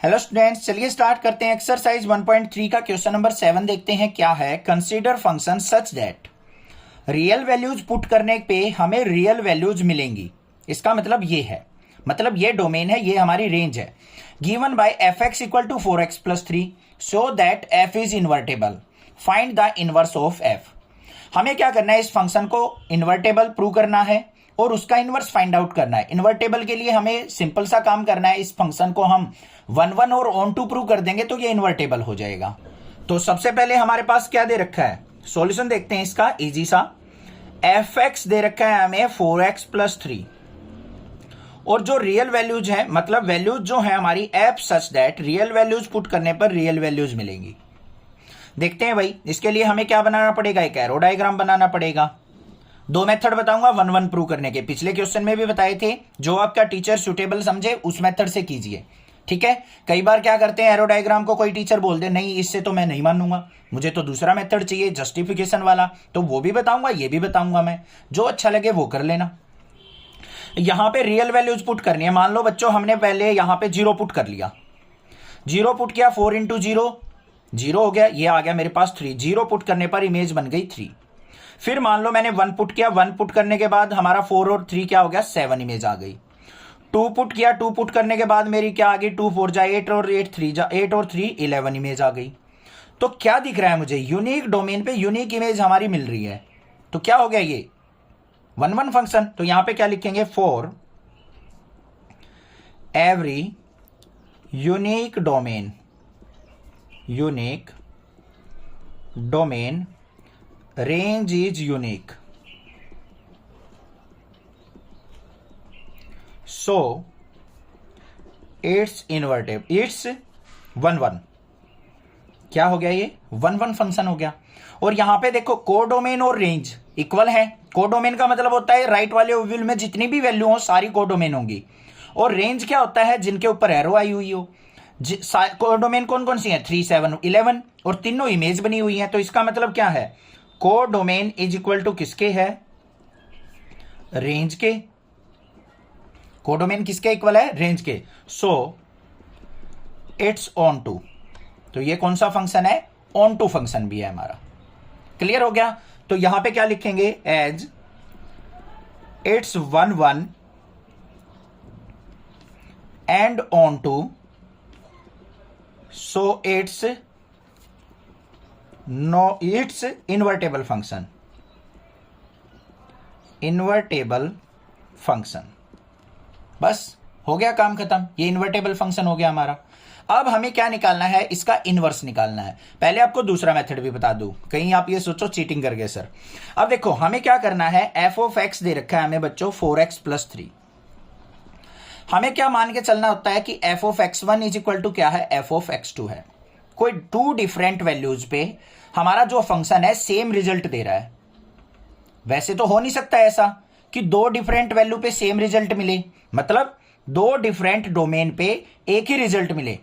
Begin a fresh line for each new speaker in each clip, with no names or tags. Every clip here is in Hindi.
हेलो स्टूडेंट्स, चलिए स्टार्ट करते हैं। एक्सरसाइज 1.3 का क्वेश्चन नंबर 7 देखते हैं क्या है। Consider function such that real values put करने पे हमें रियल वैल्यूज मिलेंगी। इसका मतलब ये है, मतलब ये डोमेन है, ये हमारी रेंज है। Given by F X equal to 4x plus 3 so that F is invertible, find the inverse of F. हमें क्या करना है, इस फंक्शन को इन्वर्टेबल प्रूव करना है और उसका इनवर्स फाइंड आउट करना है। इन्वर्टेबल के लिए हमें सिंपल सा काम करना है, इस फंक्शन को हम 1 और ऑन टू प्रूव कर देंगे तो ये इन्वर्टेबल हो जाएगा। तो सबसे पहले हमारे पास क्या दे रखा है, सॉल्यूशन देखते हैं इसका, इजी सा। एफ एक्स दे रखा है हमें 4x प्लस 3 और जो रियल वैल्यूज है, मतलब वैल्यूज जो है हमारी F such that real values put करने पर रियल वैल्यूज मिलेंगी। देखते हैं भाई, इसके लिए हमें क्या बनाना पड़ेगा, एक एरो डायग्राम बनाना पड़ेगा। दो मेथड बताऊंगा 1 प्रूव करने के, पिछले क्वेश्चन में भी बताए थे। जो आपका टीचर सुटेबल समझे उस मेथड से कीजिए, ठीक है। कई बार क्या करते हैं, एरो डायग्राम को कोई टीचर बोल दे नहीं इससे तो मैं नहीं मानूंगा, मुझे तो दूसरा मेथड चाहिए जस्टिफिकेशन वाला, तो वो भी बताऊंगा ये भी बताऊंगा मैं, जो अच्छा लगे वो कर लेना। यहां पे रियल वैल्यूज पुट करनी है। मान लो बच्चों हमने पहले यहां पे 0 पुट कर लिया, 0 पुट किया, 4 इंटू 0 हो गया, ये आ गया मेरे पास 3। 0 पुट करने पर इमेज बन गई 3। फिर मान लो मैंने 1 पुट किया, 1 पुट करने के बाद हमारा 4 और 3 क्या हो गया, 7 इमेज आ गई। 2 पुट किया, 2 पुट करने के बाद मेरी क्या आ गई, 2 4 जा 8 और 8 3 जा 8 और 3 11 इमेज आ गई। तो क्या दिख रहा है मुझे, यूनिक डोमेन पे यूनिक इमेज हमारी मिल रही है। तो क्या हो गया ये 1 फंक्शन। तो यहां पे क्या लिखेंगे, for every unique domain range is unique, so it's invertible, it's 1 क्या हो गया, ये 1 फंक्शन हो गया। और यहां पे देखो कोडोमेन और रेंज इक्वल है। कोडोमेन का मतलब होता है राइट वाले ओवल में जितनी भी वैल्यू हो सारी कोडोमेन होंगी, और रेंज क्या होता है, जिनके ऊपर एरो आई हुई हो। कोडोमेन कौन कौन सी है, 3 7 11, और तीनों इमेज बनी हुई है। तो इसका मतलब क्या है, कोडोमेन इज इक्वल टू किसके है, रेंज के। कोडोमेन किसके इक्वल है, रेंज के। सो इट्स ऑन टू, तो ये कौन सा फंक्शन है, ऑन टू फंक्शन भी है हमारा। क्लियर हो गया। तो यहां पे क्या लिखेंगे, as it's 1 and onto, so it's invertible function. बस हो गया काम खत्म, ये इन्वर्टेबल फंक्शन हो गया हमारा। अब हमें क्या निकालना है, इसका इनवर्स निकालना है। पहले आपको दूसरा मेथड भी बता दूं, कहीं आप ये सोचो चीटिंग कर गए सर। अब देखो हमें क्या करना है, एफ ऑफ एक्स दे रखा है हमें बच्चों 4x प्लस 3। हमें क्या मान के चलना होता है कि F of x1 is equal to क्या है, एफ ऑफ x2 है। कोई 2 डिफरेंट वैल्यूज पे हमारा जो फंक्शन है सेम रिजल्ट दे रहा है। वैसे तो हो नहीं सकता ऐसा कि 2 डिफरेंट वैल्यू पे सेम रिजल्ट मिले, मतलब 2 डिफरेंट डोमेन पे एक ही रिजल्ट मिले,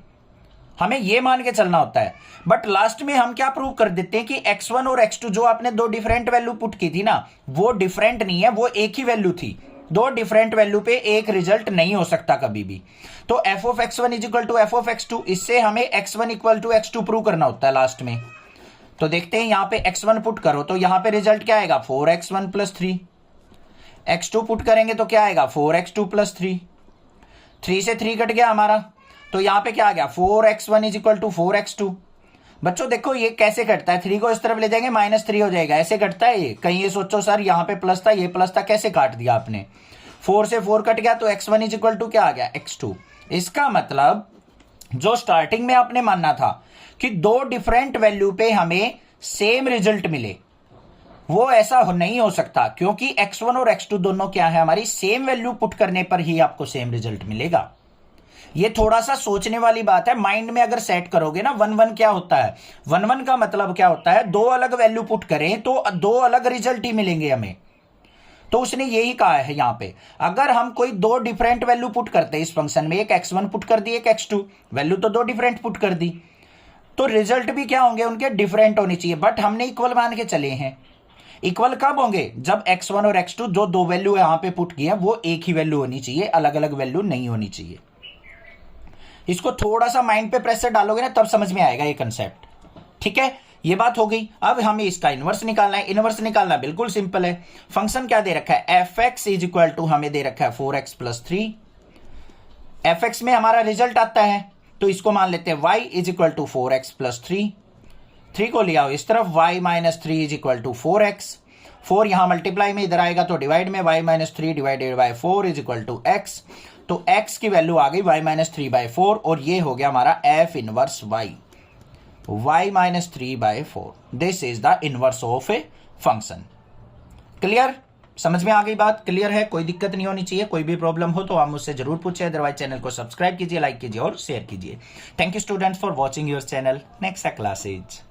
हमें यह मान के चलना होता है। बट लास्ट में हम क्या प्रूव कर देते हैं कि x1 और x2 जो आपने 2 डिफरेंट वैल्यू पुट की थी ना, वो डिफरेंट नहीं है, वो एक ही वैल्यू थी। 2 डिफरेंट वैल्यू पे एक रिजल्ट नहीं हो सकता कभी भी। तो F of x1 is equal to F of x2, इससे हमें x1 equal to x2 prove करना होता है लास्ट में। तो देखते हैं यहां पे x1 पुट करो तो यहां पे रिजल्ट क्या आएगा, 4x1 प्लस 3। x2 पुट करेंगे तो क्या आएगा, 4x2 प्लस 3। 3 से 3 कट गया हमारा, तो यहां पे क्या आ गया, 4x1 is equal to 4x2। बच्चों देखो ये कैसे कटता है, 3 को इस तरफ ले जाएंगे -3 हो जाएगा, ऐसे कटता है ये। कहीं ये सोचो सर यहां पे प्लस था, ये प्लस था, कैसे काट दिया आपने। 4 से 4 कट गया तो x1 इज इक्वल टू क्या आ गया, x2। इसका मतलब जो स्टार्टिंग में आपने मानना था कि 2 डिफरेंट वैल्यू पे हमें सेम रिजल्ट मिले, वो ऐसा नहीं हो सकता, क्योंकि x1 और x2 दोनों क्या है, हमारी सेम वैल्यू पुट करने पर ही आपको सेम रिजल्ट मिलेगा। ये थोड़ा सा सोचने वाली बात है, माइंड में अगर सेट करोगे ना। 1 क्या होता है, 1 का मतलब क्या होता है, 2 अलग वैल्यू पुट करें तो 2 अलग रिजल्ट ही मिलेंगे हमें। तो उसने यही कहा है यहां पे, अगर हम कोई 2 डिफरेंट वैल्यू पुट करते हैं इस फंक्शन में, एक x1 पुट कर दी, एक x2, वैल्यू तो 2 डिफरेंट पुट कर दी, तो रिजल्ट भी क्या होंगे उनके, डिफरेंट होने चाहिए। बट हमने इक्वल मान के चले हैं। इक्वल कब होंगे, जब x1 और x2 जो 2 वैल्यू यहां पे पुट की है वो एक ही वैल्यू होनी चाहिए, अलग अलग वैल्यू नहीं होनी चाहिए। इसको थोड़ा सा माइंड पे प्रेशर डालोगे ना तब समझ में आएगा ये कंसेप्ट। ठीक है, ये बात हो गई। अब हमें इसका इनवर्स निकालना है। इनवर्स निकालना बिल्कुल सिंपल है। फंक्शन क्या दे रखा है, F X is equal to हमें दे रखा है 4x प्लस 3। एफ एक्स में हमारा रिजल्ट आता है तो इसको मान लेते हैं y is equal to 4x plus 3। 3 को ले आओ इस तरफ, y minus 3 is equal to 4x। 4 यहां मल्टीप्लाई में इधर आएगा तो डिवाइड में, y minus 3 divided by 4 is equal to x। तो x की वैल्यू आ गई y माइनस 3 बाय 4 और ये हो गया हमारा f inverse y minus 3 by 4। This is the inverse of a function. Clear, समझ में आ गई बात? क्लियर है, कोई दिक्कत नहीं होनी चाहिए। कोई भी प्रॉब्लम हो तो आप मुझसे जरूर पूछिए, अदरवाइज चैनल को सब्सक्राइब कीजिए, लाइक कीजिए और शेयर कीजिए। Thank you students for watching your channel. Next classes.